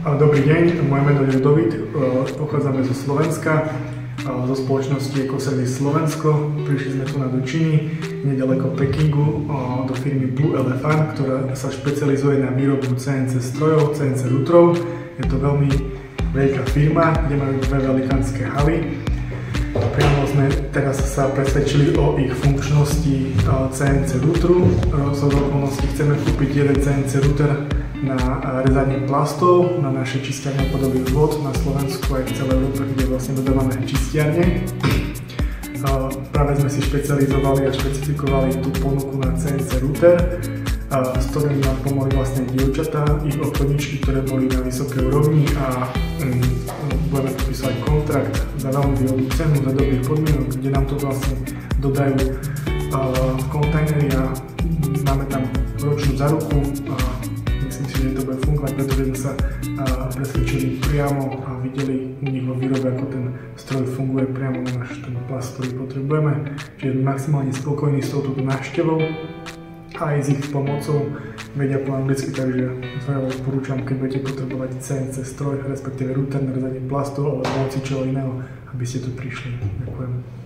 Dobrý deň, moje meno je Ľudovít, pochádzame zo Slovenska, zo spoločnosti Ecoservice Slovensko. Prišli sme tu do Číny, nedaleko Pekingu, do firmy Blue Elephant, ktorá sa špecializuje na výrobu CNC strojov, CNC routerov. Je to veľmi veľká firma, kde majú dve velikánske haly. Priamo sme teraz sa presvedčili o ich funkčnosti CNC routeru. Z okolností chceme kúpiť jeden CNC router na rezanie plastov, na naše čistiarne odpadových vôd na Slovensku aj v celej Európe, kde vlastne dodávame čistiarne. Práve sme si špecializovali a špecifikovali tú ponuku na CNC router, s ktorým nám pomohli vlastne dievčatá, ich obchodničky, ktoré boli na vysokej úrovni a budeme podpísať kontrakt za veľmi výhodnú cenu, za dobrých podmienok, kde nám to vlastne dodajú v kontajneri a máme tam ročnú záruku. Myslím si, že to bude fungovať, pretože sme sa presvedčili priamo a videli u nich vo výrobe, ako ten stroj funguje priamo na náš ten plast, ktorý potrebujeme. Čiže sme maximálne spokojní s touto návštevou a aj s ich pomocou, vedia po anglicky, takže zaujímavé odporúčam, keď budete potrebovať CNC stroj, respektíve router na rezanie plastov alebo čoho iného, aby ste tu prišli. Ďakujem.